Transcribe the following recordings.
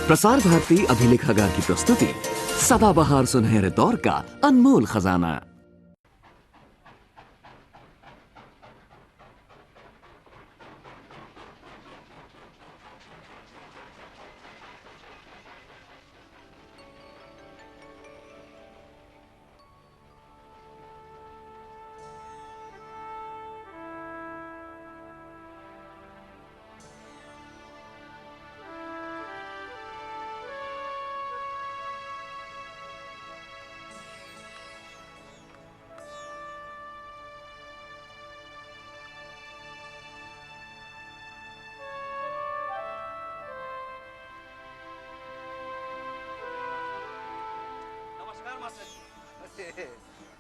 प्रसार भारती अभिलेखागार की प्रस्तुति सदाबहार सुनहरे दौर का अनमोल खजाना।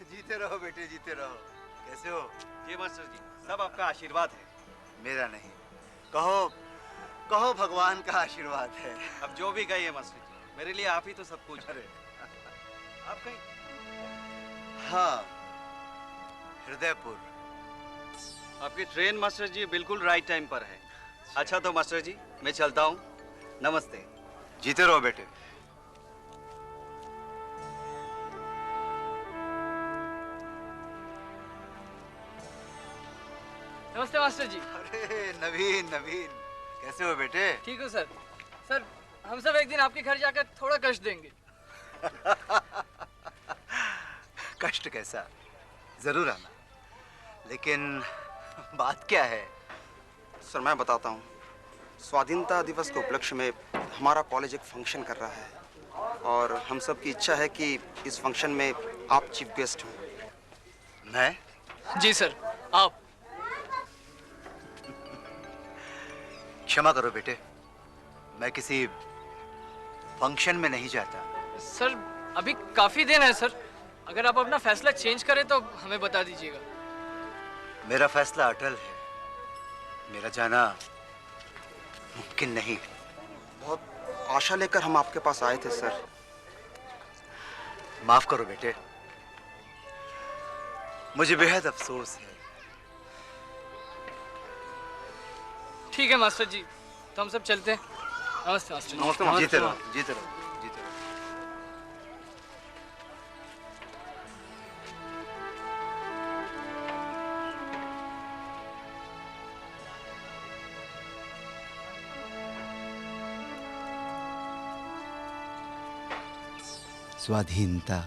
जीते रहो बेटे, जीते रहो। कैसे हो? जी मास्टर जी, सब आपका आशीर्वाद है। मेरा नहीं, कहो कहो भगवान का आशीर्वाद है। अब जो भी कहिए मास्टर जी, मेरे लिए आप ही तो सब कुछ है। आप कहीं? हाँ, हृदयपुर। आपकी ट्रेन मास्टर जी बिल्कुल राइट टाइम पर है। अच्छा तो मास्टर जी, मैं चलता हूँ। नमस्ते। जीते रहो बेटे। नमस्ते मास्टर जी। अरे नवीन, नवीन कैसे हो बेटे? ठीक हो सर। सर हम सब एक दिन आपके घर जाकर थोड़ा कष्ट देंगे। कष्ट कैसा, जरूर आना। लेकिन बात क्या है? सर मैं बताता हूँ। स्वाधीनता दिवस के उपलक्ष्य में हमारा कॉलेज एक फंक्शन कर रहा है और हम सब की इच्छा है कि इस फंक्शन में आप चीफ गेस्ट हों। मैं? जी सर, आप। क्षमा करो बेटे, मैं किसी फंक्शन में नहीं जाता। सर अभी काफी दिन है सर, अगर आप अपना फैसला चेंज करें तो हमें बता दीजिएगा। मेरा फैसला अटल है, मेरा जाना मुमकिन नहीं। बहुत आशा लेकर हम आपके पास आए थे सर। माफ करो बेटे, मुझे बेहद अफसोस है। ठीक है मास्टर जी, तो हम सब चलते हैं। नमस्ते मास्टर जी। नमस्ते मास्टर। जीते रहो, जीते रहो, जीते रहो। स्वाधीनता।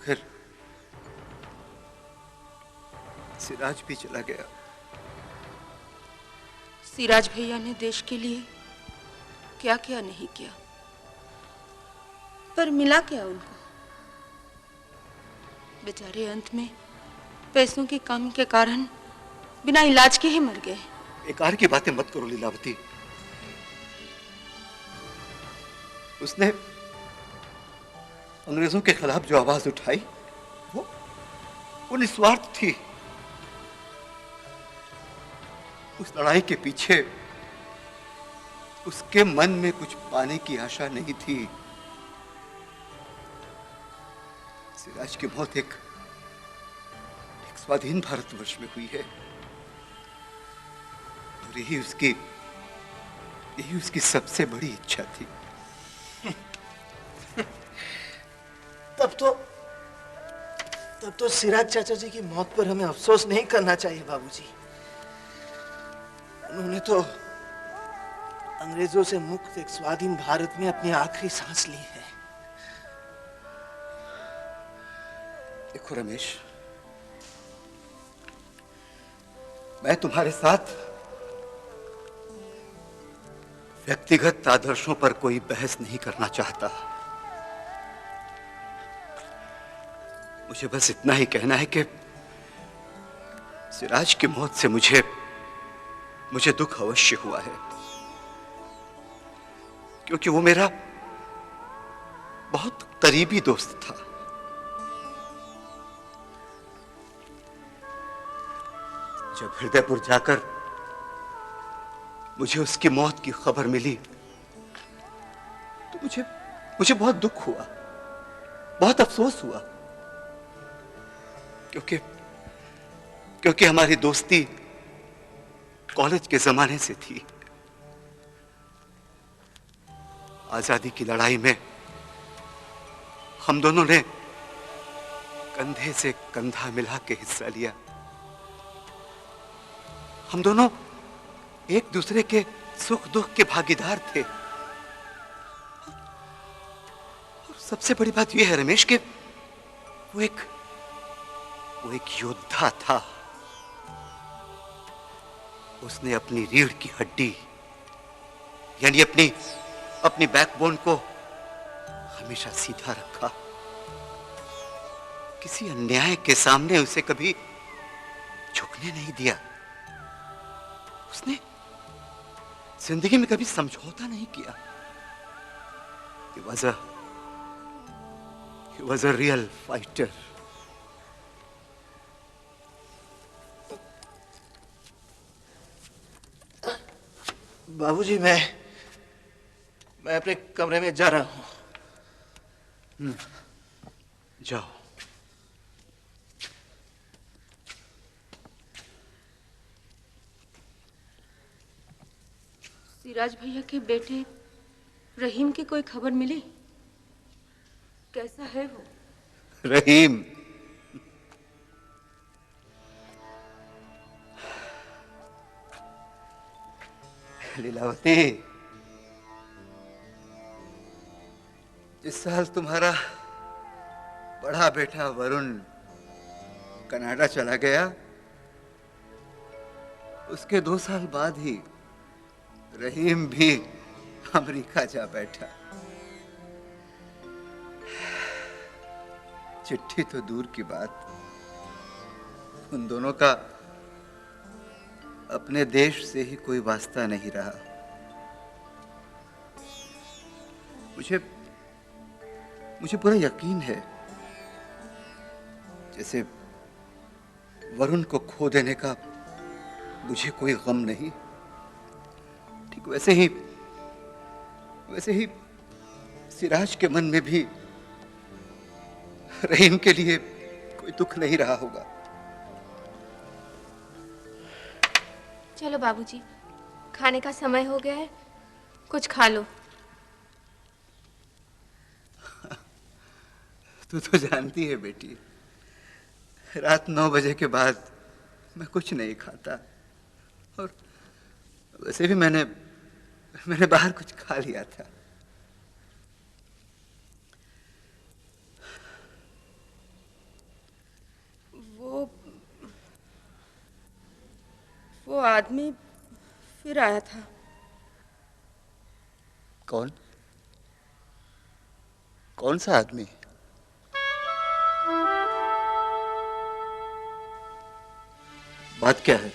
आखिर सिराज भी चला गया। सिराज भैया ने देश के लिए क्या क्या नहीं किया, पर मिला क्या उनको? बेचारे अंत में पैसों की कमी के कारण बिना इलाज के ही मर गए। बेकार की बातें मत करो लीलावती। उसने अंग्रेजों के खिलाफ जो आवाज उठाई वो निस्वार्थ थी। उस लड़ाई के पीछे उसके मन में कुछ पाने की आशा नहीं थी। सिराज की मौत एक स्वाधीन भारतवर्ष में हुई है और यही उसकी सबसे बड़ी इच्छा थी। तब तो सिराज चाचा जी की मौत पर हमें अफसोस नहीं करना चाहिए बाबूजी। उन्होंने तो अंग्रेजों से मुक्त एक स्वाधीन भारत में अपनी आखिरी सांस ली है। देखो रमेश, मैं तुम्हारे साथ व्यक्तिगत आदर्शों पर कोई बहस नहीं करना चाहता। मुझे बस इतना ही कहना है कि सिराज की मौत से मुझे दुख अवश्य हुआ है, क्योंकि वो मेरा बहुत करीबी दोस्त था। जब हृदयपुर जाकर मुझे उसकी मौत की खबर मिली तो मुझे बहुत दुख हुआ, बहुत अफसोस हुआ, क्योंकि हमारी दोस्ती कॉलेज के जमाने से थी। आजादी की लड़ाई में हम दोनों ने कंधे से कंधा मिला के हिस्सा लिया। हम दोनों एक दूसरे के सुख दुख के भागीदार थे। और सबसे बड़ी बात यह है रमेश कि वो एक योद्धा था। उसने अपनी रीढ़ की हड्डी यानी अपनी बैकबोन को हमेशा सीधा रखा। किसी अन्याय के सामने उसे कभी झुकने नहीं दिया। उसने जिंदगी में कभी समझौता नहीं किया। He was a real fighter. बाबूजी, मैं अपने कमरे में जा रहा हूं। जाओ। सिराज भैया के बेटे रहीम की कोई खबर मिली? कैसा है वो? रहीम लीलावती, इस साल तुम्हारा बड़ा बेटा वरुण कनाडा चला गया। उसके 2 साल बाद ही रहीम भी अमेरिका जा बैठा। चिट्ठी तो दूर की बात, उन दोनों का अपने देश से ही कोई वास्ता नहीं रहा। मुझे पूरा यकीन है जैसे वरुण को खो देने का मुझे कोई गम नहीं, ठीक वैसे ही सिराज के मन में भी रहीम के लिए कोई दुख नहीं रहा होगा। चलो बाबूजी, खाने का समय हो गया है, कुछ खा लो। तू तो जानती है बेटी, रात 9 बजे के बाद मैं कुछ नहीं खाता, और वैसे भी मैंने बाहर कुछ खा लिया था। आदमी फिर आया था। कौन? कौन सा आदमी? बात क्या है?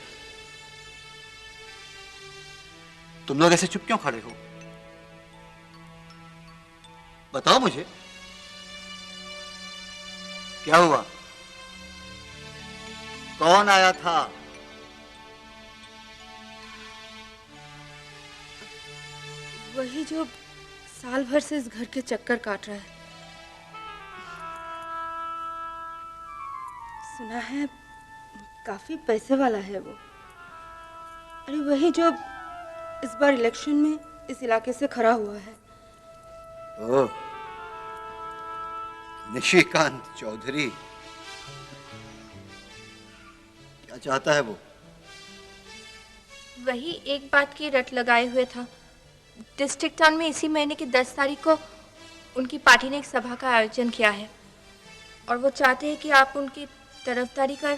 तुम लोग ऐसे चुप क्यों खड़े हो? बताओ मुझे, क्या हुआ? कौन आया था? वही जो साल भर से इस घर के चक्कर काट रहा है। सुना है काफी पैसे वाला है वो। अरे वही जो इस बार इलेक्शन में इस इलाके से खड़ा हुआ है। ओह, निशिकांत चौधरी। क्या चाहता है वो? वही एक बात की रट लगाए हुए था। डिस्ट्रिक्ट टाउन में इसी महीने की 10 तारीख को उनकी पार्टी ने एक सभा का आयोजन किया है और वो चाहते हैं कि आप उनकी तरफदारी कर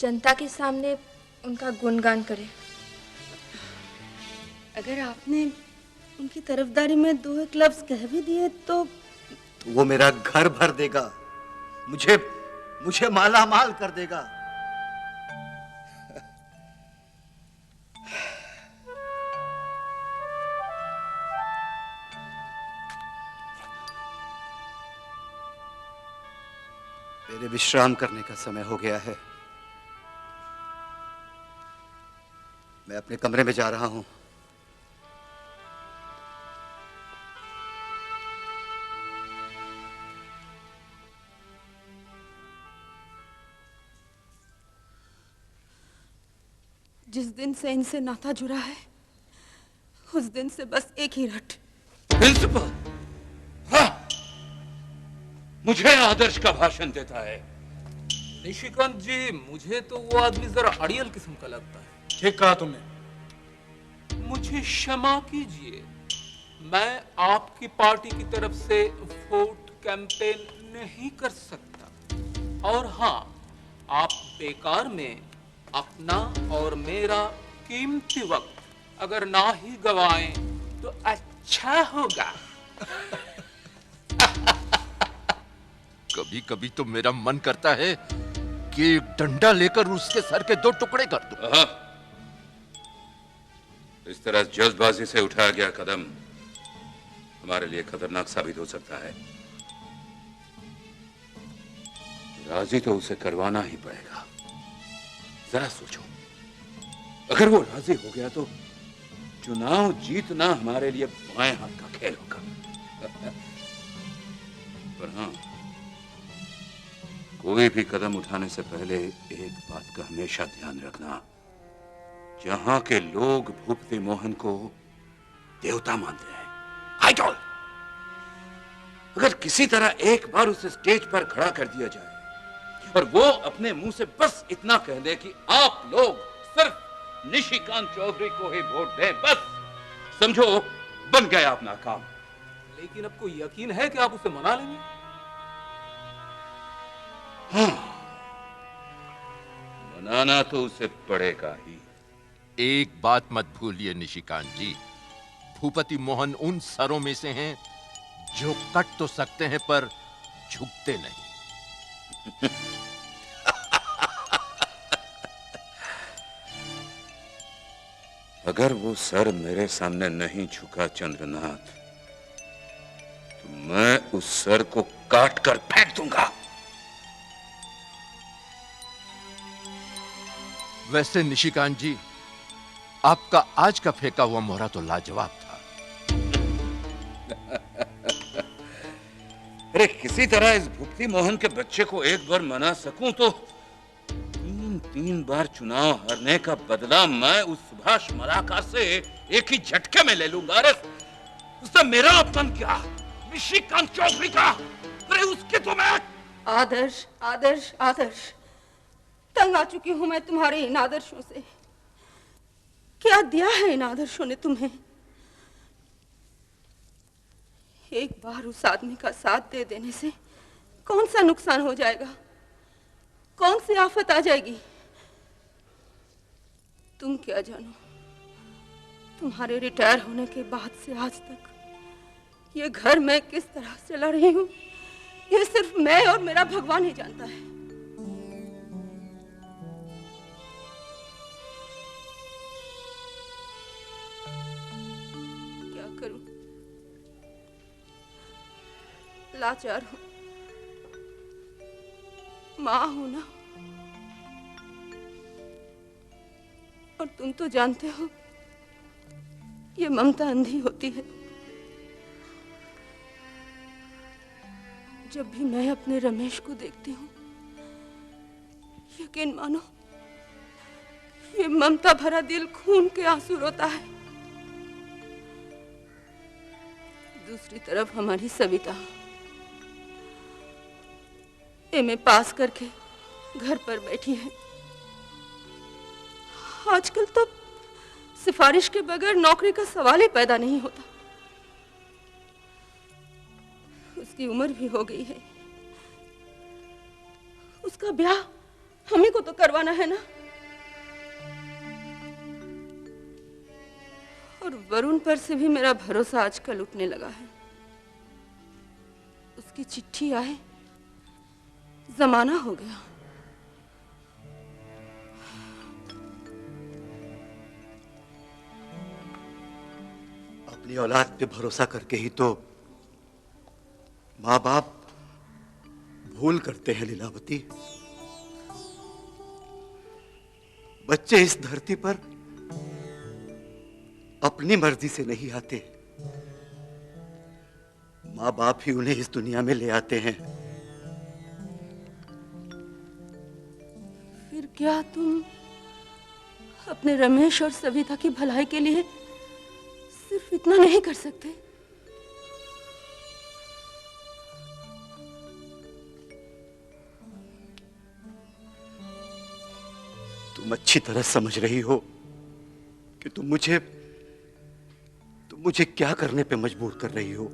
जनता के सामने उनका गुणगान करें। अगर आपने उनकी तरफदारी में 2-1 लफ्ज कह भी दिए तो वो मेरा घर भर देगा, मुझे माला माल कर देगा। मेरे विश्राम करने का समय हो गया है। मैं अपने कमरे में जा रहा हूं। जिस दिन से इनसे नाता जुड़ा है उस दिन से बस एक ही रट। प्रिंसिपल, हाँ, मुझे आदर्श का भाषण देता है। निशिकांत जी, मुझे तो वो आदमी जरा अड़ियल किस्म का लगता है। ठीक कहा तुमने। मुझे क्षमा कीजिए, मैं आपकी पार्टी की तरफ से वोट कैंपेन नहीं कर सकता। और हाँ, आप बेकार में अपना और मेरा कीमती वक्त अगर ना ही गवाएं तो अच्छा होगा। कभी कभी तो मेरा मन करता है कि एक डंडा लेकर उसके सर के 2 टुकड़े कर दूं। इस तरह जल्दबाजी से उठाया गया कदम हमारे लिए खतरनाक साबित हो सकता है। राजी तो उसे करवाना ही पड़ेगा। जरा सोचो, अगर वो राजी हो गया तो चुनाव जीतना हमारे लिए बाएं हाथ का खेल होगा। पर हाँ, कोई भी कदम उठाने से पहले एक बात का हमेशा ध्यान रखना, जहां के लोग भूपति मोहन को देवता मानते हैं, आइडल, अगर किसी तरह एक बार उसे स्टेज पर खड़ा कर दिया जाए और वो अपने मुंह से बस इतना कह दे कि आप लोग सिर्फ निशिकांत चौधरी को ही वोट दें, बस समझो बन गया अपना काम। लेकिन आपको यकीन है कि आप उसे मना लेंगे? हाँ, मनाना तो उसे पड़ेगा ही। एक बात मत भूलिए निशिकांत जी, भूपति मोहन उन सरों में से हैं जो कट तो सकते हैं पर झुकते नहीं। अगर वो सर मेरे सामने नहीं झुका चंद्रनाथ, तो मैं उस सर को काट कर फेंक दूंगा। वैसे निशिकांत जी, आपका आज का फेंका हुआ मोहरा तो लाजवाब था। अरे किसी तरह इस भूपति मोहन के बच्चे को एक बार मना सकूं तो 3 बार चुनाव हारने का बदला मैं उस सुभाष मलाकार से एक ही झटके में ले लूंगा। अरे उससे मेरा अपमान क्या, निशिकांत चौधरी का, अरे उसके तो मैं। आदर्श, आदर्श, आदर्श, तंग आ चुकी हूं मैं तुम्हारे इन आदर्शों से। क्या दिया है इन आदर्शों ने तुम्हें? एक बार उस आदमी का साथ दे देने से कौन सा नुकसान हो जाएगा? कौन सी आफत आ जाएगी? तुम क्या जानो, तुम्हारे रिटायर होने के बाद से आज तक ये घर मैं किस तरह से चला रही हूँ, ये सिर्फ मैं और मेरा भगवान ही जानता है। क्या करूं, लाचार हूं, माँ हूं ना। और तुम तो जानते हो ये ममता अंधी होती है। जब भी मैं अपने रमेश को देखती हूँ, यकीन मानो ये ममता भरा दिल खून के आंसू रोता है। दूसरी तरफ हमारी सविता एमए पास करके घर पर बैठी है। आजकल तो सिफारिश के बगैर नौकरी का सवाल ही पैदा नहीं होता। उसकी उम्र भी हो गई है, उसका ब्याह हमें को तो करवाना है ना। और वरुण पर से भी मेरा भरोसा आजकल उठने लगा है। उसकी चिट्ठी आए जमाना हो गया। अपनी औलाद पे भरोसा करके ही तो माँ बाप भूल करते हैं लीलावती। बच्चे इस धरती पर अपनी मर्जी से नहीं आते, माँ बाप ही उन्हें इस दुनिया में ले आते हैं। फिर क्या तुम अपने रमेश और सविता की भलाई के लिए सिर्फ इतना नहीं कर सकते? तुम अच्छी तरह समझ रही हो कि तुम मुझे क्या करने पे मजबूर कर रही हो।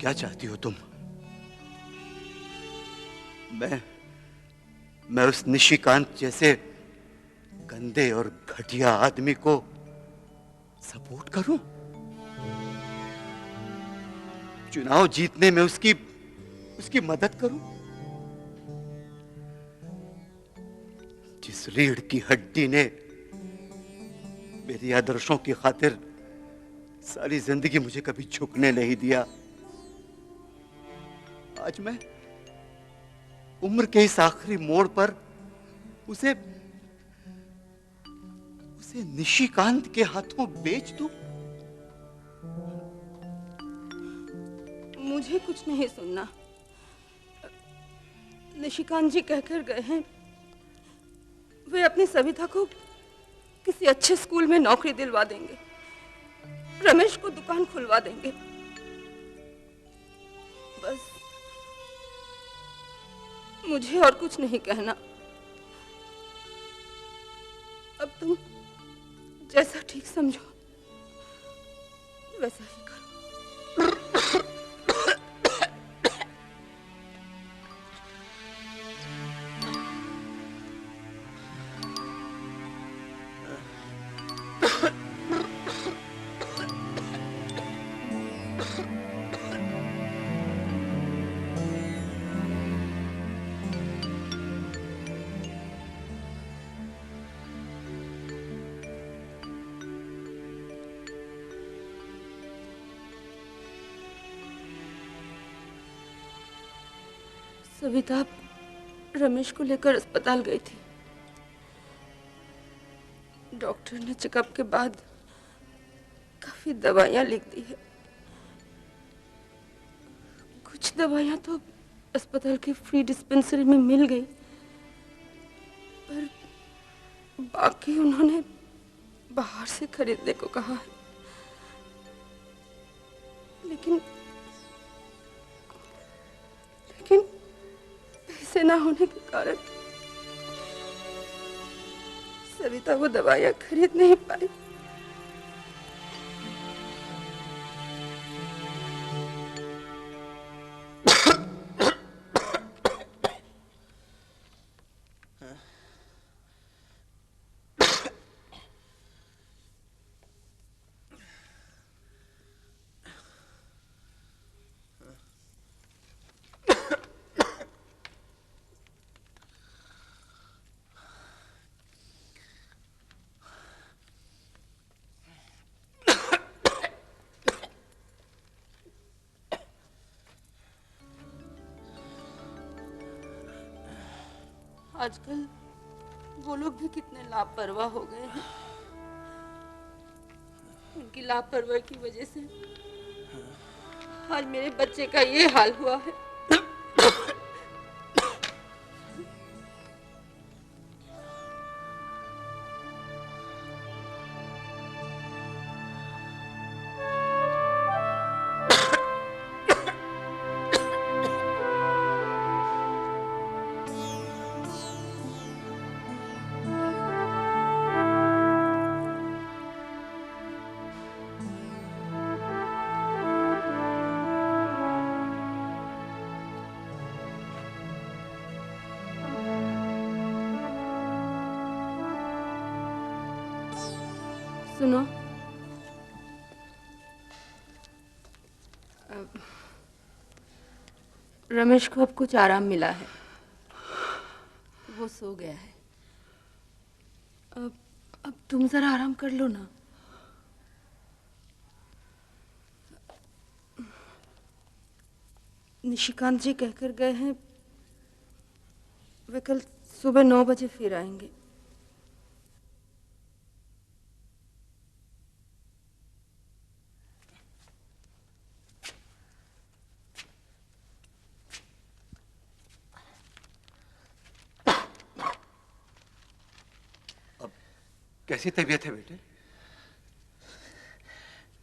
क्या चाहती हो तुम? मैं उस निशिकांत जैसे गंदे और घटिया आदमी को सपोर्ट करूं? चुनाव जीतने में उसकी मदद करूं? जिस रीढ़ की हड्डी ने मेरी आदर्शों की खातिर सारी जिंदगी मुझे कभी झुकने नहीं दिया, आज मैं उम्र के इस आखिरी मोड़ पर उसे निशिकांत के हाथों बेच दूं? मुझे कुछ नहीं सुनना। निशिकांत जी कहकर गए हैं वे अपनी सविता को किसी अच्छे स्कूल में नौकरी दिलवा देंगे, रमेश को दुकान खुलवा देंगे। बस मुझे और कुछ नहीं कहना। अब तुम जैसा ठीक समझो वैसा ही करो। सविता रमेश को लेकर अस्पताल गई थी। डॉक्टर ने चेकअप के बाद काफी दवाइयां लिख दी है। कुछ दवाइयां तो अस्पताल की फ्री डिस्पेंसरी में मिल गई, पर बाकी उन्होंने बाहर से खरीदने को कहा है। लेकिन पैसे ना होने के कारण सविता वो दवाइयां खरीद नहीं पाई। आजकल वो लोग भी कितने लापरवाह हो गए हैं। उनकी लापरवाही की वजह से आज मेरे बच्चे का ये हाल हुआ है। सुनो, रमेश को अब कुछ आराम मिला है, वो सो गया है। अब तुम जरा आराम कर लो ना। निशिकांत जी कहकर गए हैं वे कल सुबह 9 बजे फिर आएंगे। कैसी तबीयत है बेटे?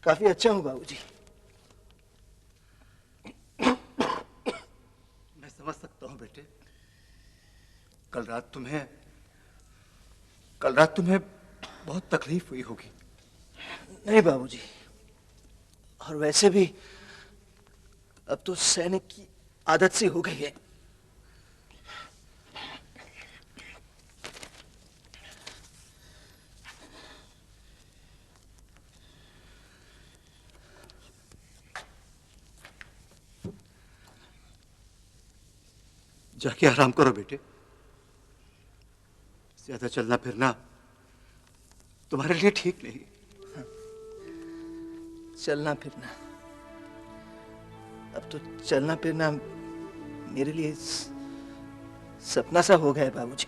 काफी अच्छा हूँ बाबूजी। मैं समझ सकता हूँ बेटे, कल रात तुम्हें बहुत तकलीफ हुई होगी। नहीं बाबूजी, और वैसे भी अब तो सैनिक की आदत सी हो गई है। जाके आराम करो बेटे, ज्यादा चलना फिरना तुम्हारे लिए ठीक नहीं। चलना फिरना, अब तो चलना फिरना मेरे लिए सपना सा हो गया है बाबूजी।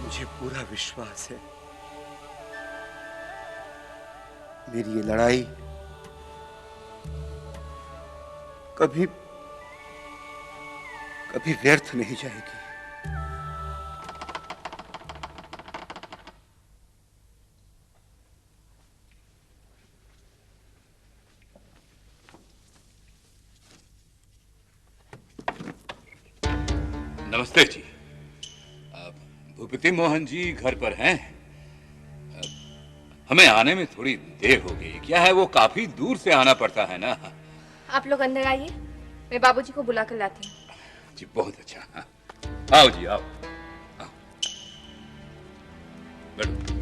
मुझे पूरा विश्वास है मेरी ये लड़ाई कभी कभी व्यर्थ नहीं जाएगी। नमस्ते जी। भूपति मोहन जी घर पर हैं? हमें आने में थोड़ी देर हो गई। क्या है, वो काफी दूर से आना पड़ता है ना। आप लोग अंदर आइए, मैं बाबूजी को बुला कर लाती हूँ। जी बहुत अच्छा। हाँ। आओ जी आओ, आओ। बैठो।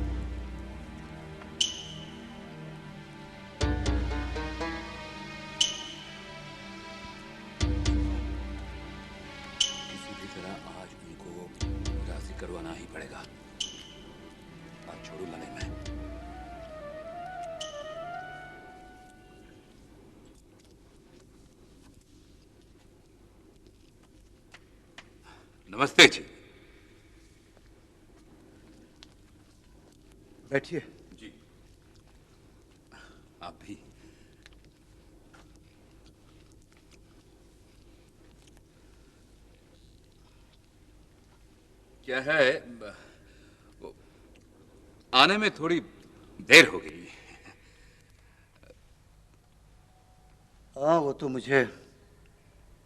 किसी भी तरह आज उनको राजी करवाना ही पड़ेगा। आज छोड़ूंगा नहीं मैं। नमस्ते जी। बैठिए। जी आप भी। क्या है, आने में थोड़ी देर हो गई। हाँ वो तो मुझे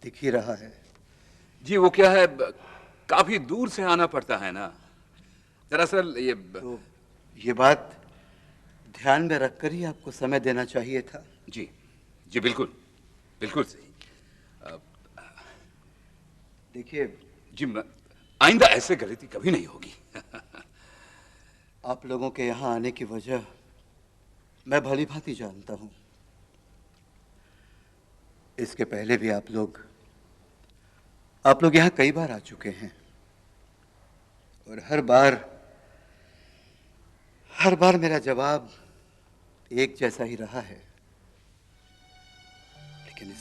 दिख ही रहा है। जी वो क्या है, काफी दूर से आना पड़ता है ना। दरअसल ये बात ध्यान में रखकर ही आपको समय देना चाहिए था। जी जी बिल्कुल बिल्कुल सही। देखिए जी आइंदा ऐसे गलती कभी नहीं होगी। आप लोगों के यहाँ आने की वजह मैं भली भांति जानता हूँ। इसके पहले भी आप लोग यहाँ कई बार आ चुके हैं और हर बार मेरा जवाब एक जैसा ही रहा है। लेकिन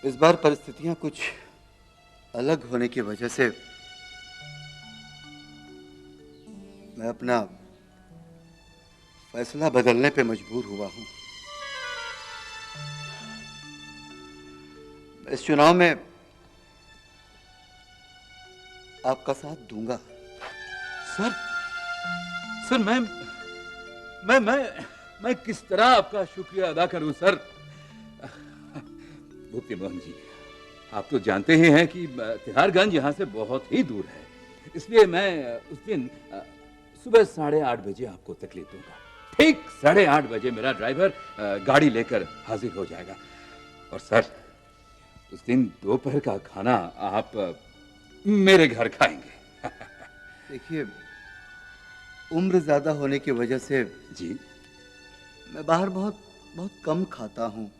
इस बार परिस्थितियां कुछ अलग होने की वजह से मैं अपना फैसला बदलने पे मजबूर हुआ हूं। इस चुनाव में आपका साथ दूंगा। सर सर मैं किस तरह आपका शुक्रिया अदा करूं सर। भूपति मोहन जी, आप तो जानते ही हैं कि तिहारगंज यहाँ से बहुत ही दूर है, इसलिए मैं उस दिन सुबह 8:30 बजे आपको तकलीफ दूंगा। ठीक 8:30 बजे मेरा ड्राइवर गाड़ी लेकर हाजिर हो जाएगा। और सर उस दिन दोपहर का खाना आप मेरे घर खाएंगे। देखिए, उम्र ज्यादा होने की वजह से जी मैं बाहर बहुत कम खाता हूँ।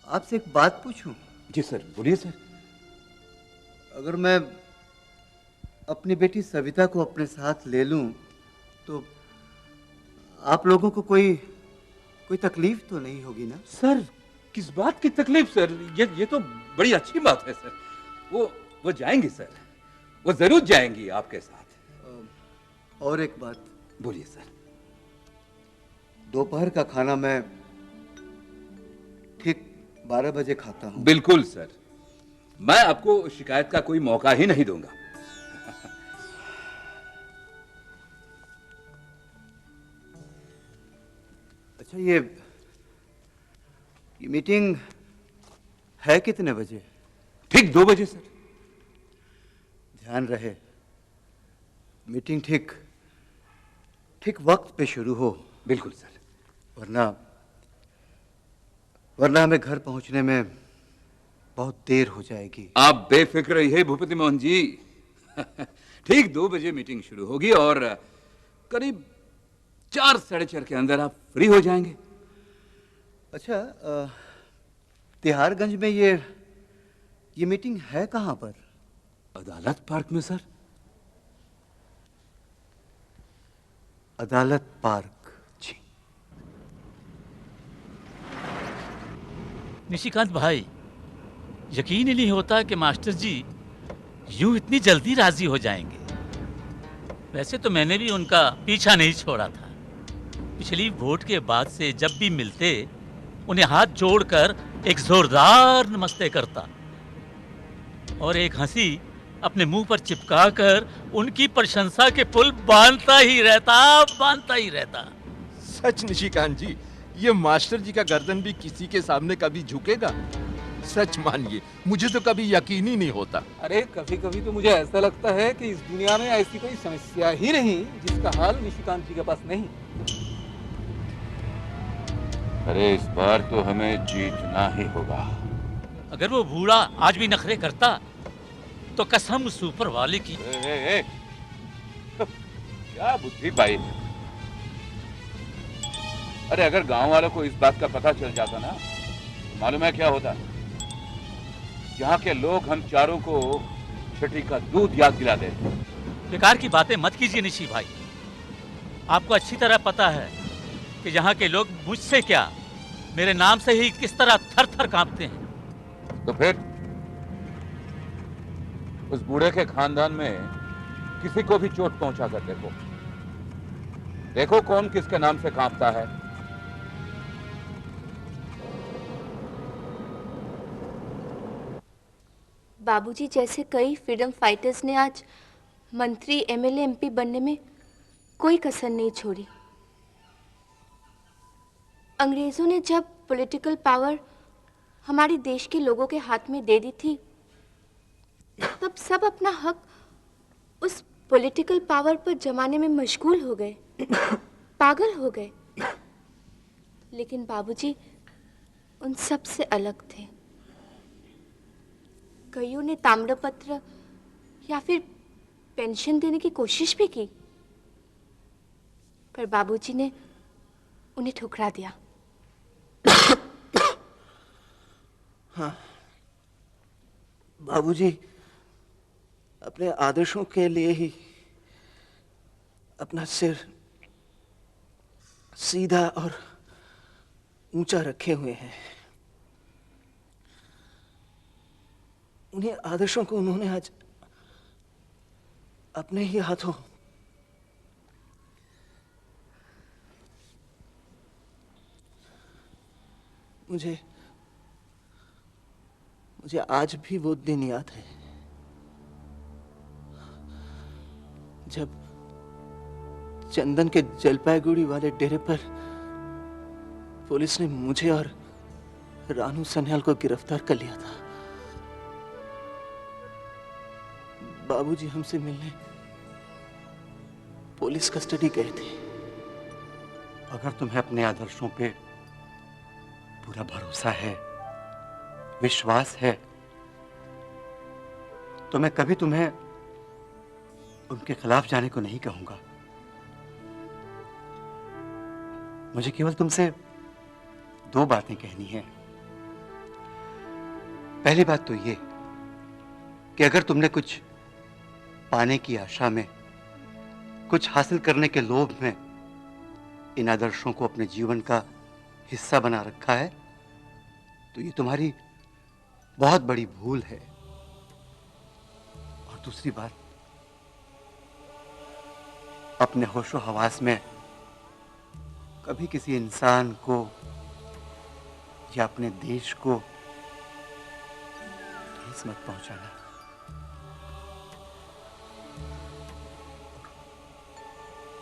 आपसे एक बात पूछूं? जी सर, बोलिए सर। अगर मैं अपनी बेटी सविता को अपने साथ ले लूं तो आप लोगों को कोई तकलीफ तो नहीं होगी ना? सर किस बात की तकलीफ सर? ये तो बड़ी अच्छी बात है सर। वो जाएंगी सर, वो जरूर जाएंगी आपके साथ। और एक बात। बोलिए सर। दोपहर का खाना मैं ठीक 12 बजे खाता हूँ। बिल्कुल सर, मैं आपको शिकायत का कोई मौका ही नहीं दूंगा। अच्छा, ये मीटिंग है कितने बजे? ठीक 2 बजे सर। ध्यान रहे मीटिंग ठीक वक्त पे शुरू हो। बिल्कुल सर। वरना हमें घर पहुंचने में बहुत देर हो जाएगी। आप बेफिक्र रहिए भूपति मोहन जी। ठीक 2 बजे मीटिंग शुरू होगी और करीब 4 साढ़े 4 के अंदर आप फ्री हो जाएंगे। अच्छा, तिहारगंज में ये मीटिंग है कहां पर? अदालत पार्क में सर। अदालत पार्क। जी। निशिकांत भाई, यकीन ही नहीं होता कि मास्टर जी यूं इतनी जल्दी राजी हो जाएंगे। वैसे तो मैंने भी उनका पीछा नहीं छोड़ा था। पिछली वोट के बाद से जब भी मिलते उन्हें हाथ जोड़कर एक जोरदार नमस्ते करता और एक हंसी अपने मुंह पर चिपकाकर उनकी प्रशंसा के पुल बांधता ही रहता। सच निशिकांत जी, ये मास्टर जी का गर्दन भी किसी के सामने कभी झुकेगा? सच मानिए, मुझे तो कभी यकीन ही नहीं होता। अरे कभी कभी तो मुझे ऐसा लगता है कि इस दुनिया में ऐसी कोई समस्या ही नहीं जिसका हाल निशिकांत जी के पास नहीं। अरे इस बार तो हमें जीतना ही होगा। अगर वो बूढ़ा आज भी नखरे करता तो कसम सुपर वाले की। क्या बुद्धि पाई है? अरे अगर गांव वालों को इस बात का पता चल जाता ना, तो मालूम है क्या होता? यहाँ के लोग हम चारों को छठी का दूध याद दिला देते। बेकार की बातें मत कीजिए निशी भाई। आपको अच्छी तरह पता है कि यहाँ के लोग मुझसे क्या, मेरे नाम से ही किस तरह थर थर कांपते हैं। तो फिर उस बूढ़े के खानदान में किसी को भी चोट पहुंचा कर देखो कौन किसके नाम से कांपता है। बाबूजी जैसे कई फ्रीडम फाइटर्स ने आज मंत्री, एमएलए, एमपी बनने में कोई कसर नहीं छोड़ी। अंग्रेजों ने जब पॉलिटिकल पावर हमारे देश के लोगों के हाथ में दे दी थी, तब सब अपना हक उस पॉलिटिकल पावर पर जमाने में मशगूल हो गए, पागल हो गए। लेकिन बाबूजी उन सब से अलग थे। कईयों ने ताम्रपत्र या फिर पेंशन देने की कोशिश भी की, पर बाबूजी ने उन्हें ठुकरा दिया। हाँ, बाबूजी अपने आदर्शों के लिए ही अपना सिर सीधा और ऊंचा रखे हुए हैं। उन्हीं आदर्शों को उन्होंने आज अपने ही हाथों मुझे आज भी वो दिन याद है जब चंदन के जलपाईगुड़ी वाले डेरे पर पुलिस ने मुझे और रानू सन्याल को गिरफ्तार कर लिया था। बाबूजी हमसे मिलने पुलिस कस्टडी गए थे। अगर तुम्हें अपने आदर्शों पे पूरा भरोसा है, विश्वास है, तो मैं कभी तुम्हें उनके खिलाफ जाने को नहीं कहूंगा। मुझे केवल तुमसे दो बातें कहनी है। पहली बात तो ये कि अगर तुमने कुछ पाने की आशा में, कुछ हासिल करने के लोभ में इन आदर्शों को अपने जीवन का हिस्सा बना रखा है, तो ये तुम्हारी बहुत बड़ी भूल है। और दूसरी बात, अपने होशो हवास में कभी किसी इंसान को या अपने देश को ठेस मत पहुंचाना।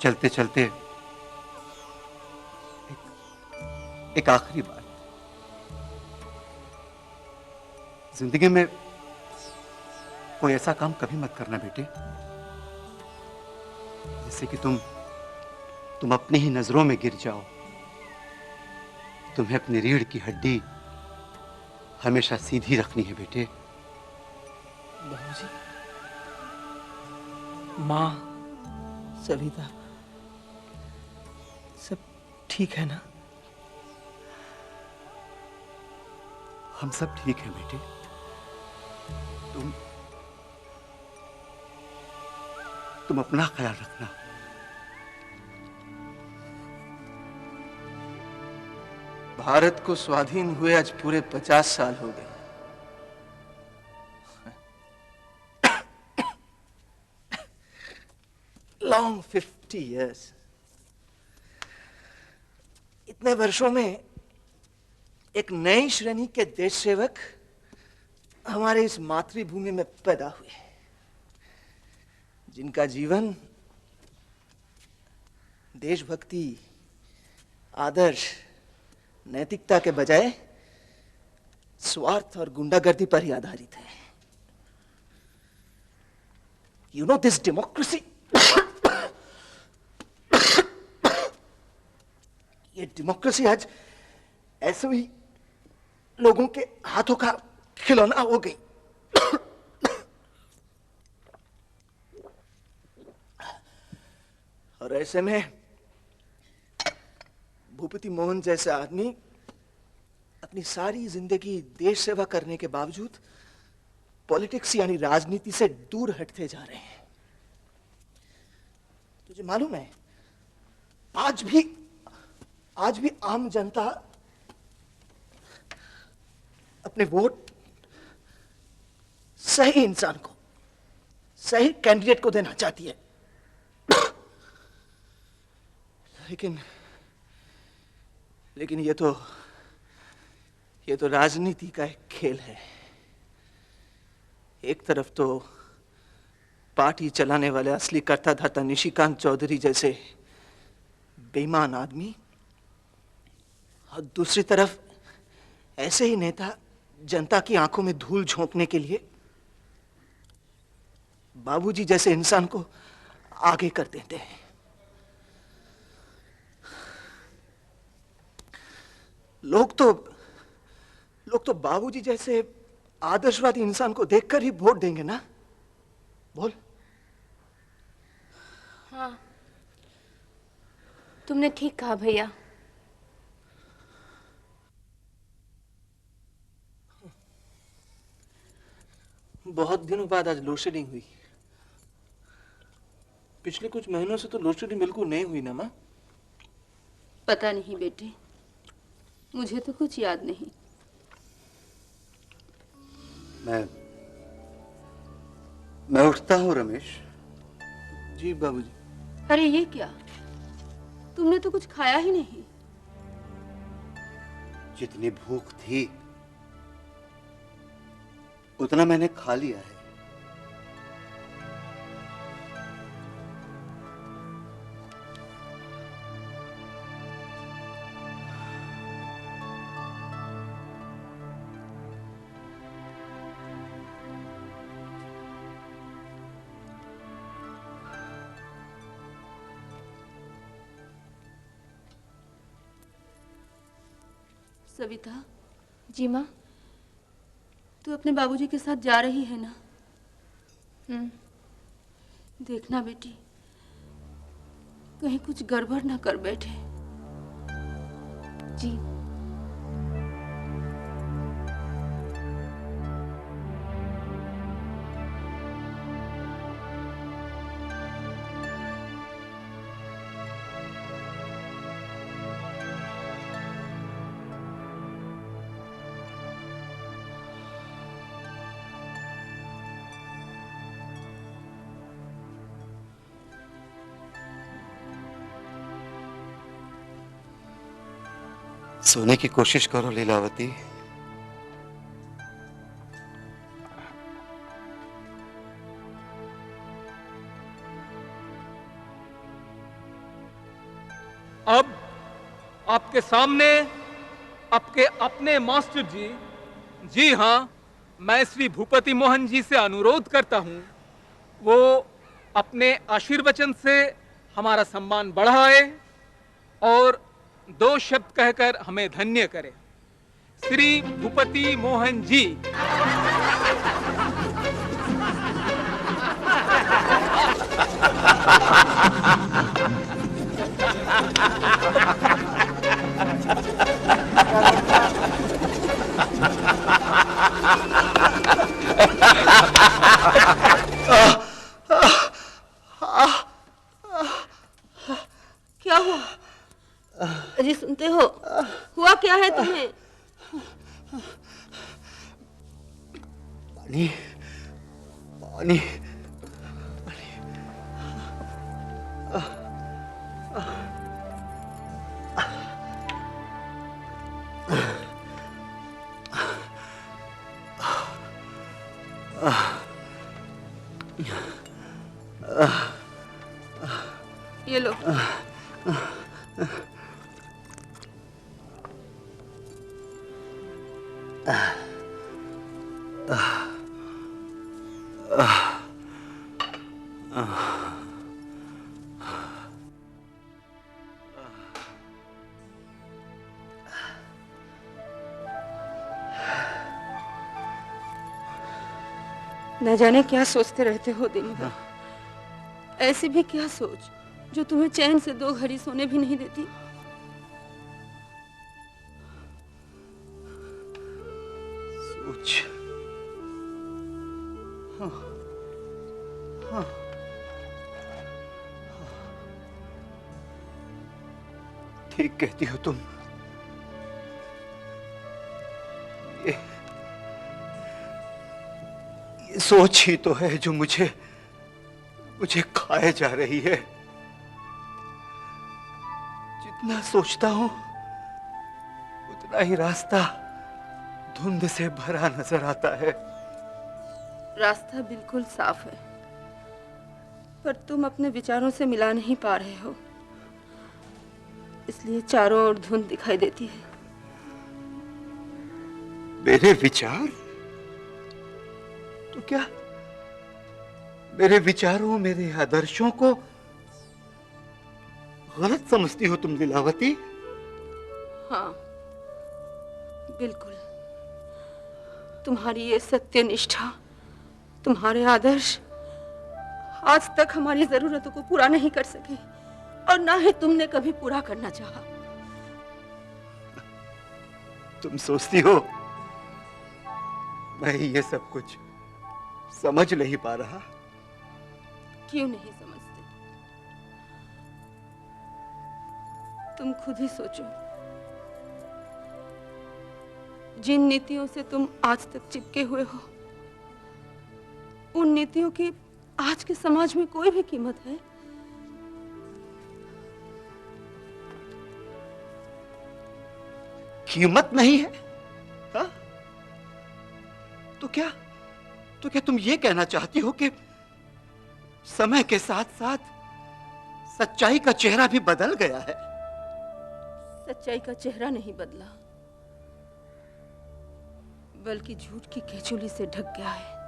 चलते चलते एक आखिरी बात, जिंदगी में कोई ऐसा काम कभी मत करना बेटे जिससे कि तुम अपनी ही नजरों में गिर जाओ। तुम्हें अपनी रीढ़ की हड्डी हमेशा सीधी रखनी है बेटे। बाबूजी, माँ, सविता सब ठीक है ना? हम सब ठीक हैं बेटे। तुम अपना ख्याल रखना। भारत को स्वाधीन हुए आज पूरे 50 साल हो गए। Long 50 years। इतने वर्षों में एक नई श्रेणी के देश सेवक हमारे इस मातृभूमि में पैदा हुए, जिनका जीवन देशभक्ति, आदर्श, नैतिकता के बजाय स्वार्थ और गुंडागर्दी पर ही आधारित है। You know this democracy? ये डेमोक्रेसी आज ऐसे ही लोगों के हाथों का खिलौना हो गई। और ऐसे में भूपति मोहन जैसा आदमी अपनी सारी जिंदगी देश सेवा करने के बावजूद पॉलिटिक्स यानी राजनीति से दूर हटते जा रहे हैं। तुझे मालूम है, आज भी आम जनता अपने वोट सही इंसान को, सही कैंडिडेट को देना चाहती है। लेकिन ये तो राजनीति का एक खेल है। एक तरफ तो पार्टी चलाने वाले असली कर्ता धर्ता निशिकांत चौधरी जैसे बेईमान आदमी, और दूसरी तरफ ऐसे ही नेता जनता की आंखों में धूल झोंकने के लिए बाबूजी जैसे इंसान को आगे कर देते हैं। लोग तो बाबूजी जैसे आदर्शवादी इंसान को देखकर ही वोट देंगे ना? बोल। हाँ, तुमने ठीक कहा भैया। बहुत दिनों बाद आज लोड शेडिंग हुई। पिछले कुछ महीनों से तो लोड शेडिंग बिल्कुल नहीं हुई ना माँ? पता नहीं बेटे, मुझे तो कुछ याद नहीं। मैं उठता हूँ रमेश। जी बाबूजी। अरे ये क्या, तुमने तो कुछ खाया ही नहीं। जितनी भूख थी उतना मैंने खा लिया है। सविता। जी माँ। तू अपने बाबूजी के साथ जा रही है ना? देखना बेटी, कहीं कुछ गड़बड़ ना कर बैठे। जी। सोने की कोशिश करो लीलावती। अब आपके सामने आपके अपने मास्टर जी, जी हाँ, मैं श्री भूपति मोहन जी से अनुरोध करता हूँ वो अपने आशीर्वचन से हमारा सम्मान बढ़ाए और 2 शब्द कहकर हमें धन्य करे। श्री भूपति मोहन जी। क्या हुआ? अजी सुनते हो? हुआ क्या है तुम्हें? पानी, पानी, ये लो। न जाने क्या सोचते रहते हो दिन भर। ऐसी भी क्या सोच जो तुम्हें चैन से 2 घड़ी सोने भी नहीं देती। सोच। हाँ, हाँ, ठीक कहती हो तुम। ये सोच ही तो है जो मुझे खाए जा रही है। जितना सोचता हूं उतना ही रास्ता धुंध से भरा नजर आता है। रास्ता बिल्कुल साफ है, पर तुम अपने विचारों से मिला नहीं पा रहे हो, इसलिए चारों ओर धुंध दिखाई देती है। मेरे विचार? तो क्या मेरे विचारों, मेरे आदर्शों को गलत समझती हो तुम लीलावती। हाँ, बिल्कुल। तुम्हारी ये सत्यनिष्ठा, तुम्हारे आदर्श आज तक हमारी जरूरतों को पूरा नहीं कर सके और ना ही तुमने कभी पूरा करना चाहा। तुम सोचती हो मैं ये सब कुछ समझ नहीं पा रहा? क्यों नहीं समझते? तुम खुद ही सोचो, जिन नीतियों से तुम आज तक चिपके हुए हो, उन नीतियों की आज के समाज में कोई भी कीमत है? कीमत नहीं है? हा? तो क्या तुम ये कहना चाहती हो कि समय के साथ साथ सच्चाई का चेहरा भी बदल गया है? सच्चाई का चेहरा नहीं बदला, बल्कि झूठ की केचुली से ढक गया है।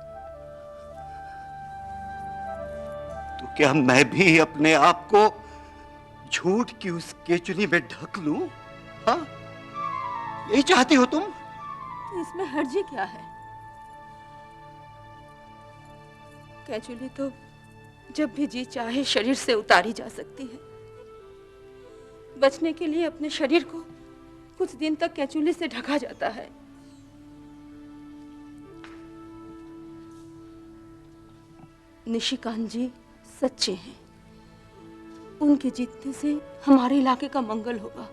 तो क्या मैं भी अपने आप को झूठ की उस केचुली में ढक लूं? हाँ, यही चाहती हो तुम? तो इसमें हर्जी क्या है? केचुली तो जब भी जी चाहे शरीर से उतारी जा सकती है। बचने के लिए अपने शरीर को कुछ दिन तक केचुली से ढका जाता है। निशिकांत जी सच्चे हैं। उनके जीतने से हमारे इलाके का मंगल होगा।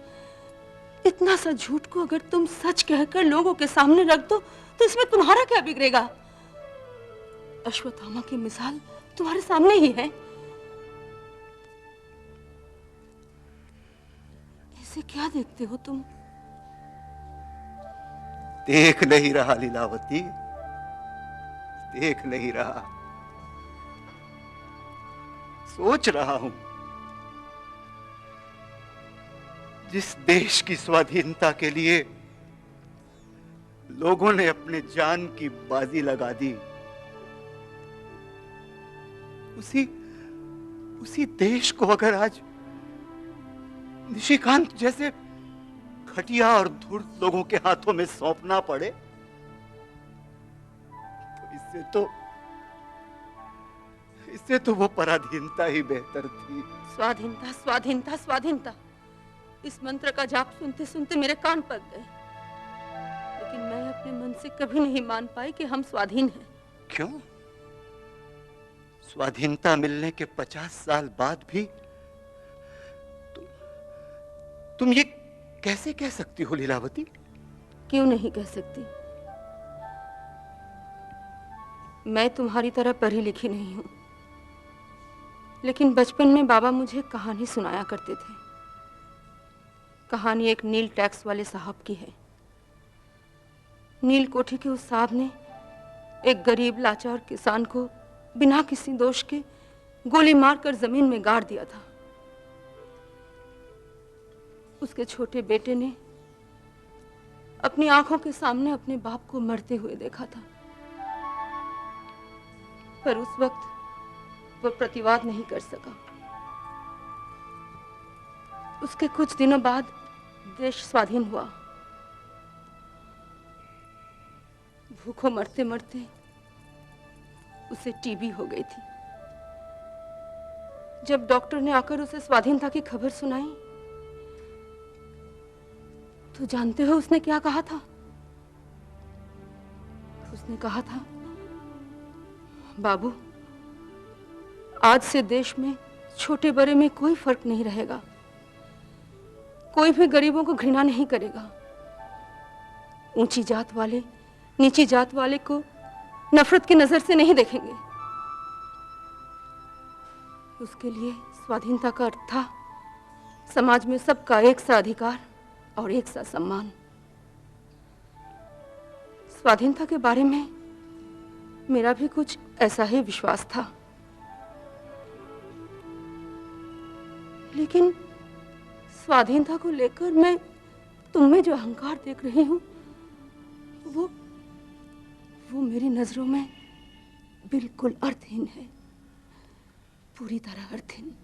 इतना सा झूठ को अगर तुम सच कहकर लोगों के सामने रख दो तो इसमें तुम्हारा क्या बिगड़ेगा? अश्वत्थामा की मिसाल तुम्हारे सामने ही है। ऐसे क्या देखते हो तुम? देख नहीं रहा लीलावती, देख नहीं रहा, सोच रहा हूं। जिस देश की स्वाधीनता के लिए लोगों ने अपने जान की बाजी लगा दी, उसी देश को अगर आज निशिकांत जैसे घटिया और धूर्त लोगों के हाथों में सौंपना पड़े तो इससे तो वो पराधीनता ही बेहतर थी। स्वाधीनता, स्वाधीनता, स्वाधीनता, इस मंत्र का जाप सुनते सुनते मेरे कान पक गए। लेकिन मैं अपने मन से कभी नहीं मान पाई कि हम स्वाधीन हैं। क्यों? स्वाधीनता मिलने के 50 साल बाद भी तुम ये कैसे कह सकती हो लीलावती? क्यों नहीं कह सकती? मैं तुम्हारी तरह पढ़ी लिखी नहीं हूं, लेकिन बचपन में बाबा मुझे कहानी सुनाया करते थे। कहानी एक नील टैक्स वाले साहब की है। नील कोठी के उस साहब ने एक गरीब लाचार किसान को बिना किसी दोष के गोली मारकर जमीन में गाड़ दिया था। उसके छोटे बेटे ने अपनी आंखों के सामने अपने बाप को मरते हुए देखा था, पर उस वक्त वह प्रतिवाद नहीं कर सका। उसके कुछ दिनों बाद देश स्वाधीन हुआ। भूखों मरते मरते उसे टीबी हो गई थी। जब डॉक्टर ने आकर उसे स्वाधीनता की खबर सुनाई तो जानते हो उसने क्या कहा था? उसने कहा था, बाबू, आज से देश में छोटे बड़े में कोई फर्क नहीं रहेगा। कोई भी गरीबों को घृणा नहीं करेगा। ऊंची जात वाले नीची जात वाले को नफरत की नजर से नहीं देखेंगे। उसके लिए स्वाधीनता का अर्थ था समाज में सबका एक सा अधिकार और एक सा सम्मान। स्वाधीनता के बारे में मेरा भी कुछ ऐसा ही विश्वास था, लेकिन स्वाधीनता को लेकर मैं तुम में जो अहंकार देख रही हूं वो मेरी नजरों में बिल्कुल अर्थहीन है, पूरी तरह अर्थहीन।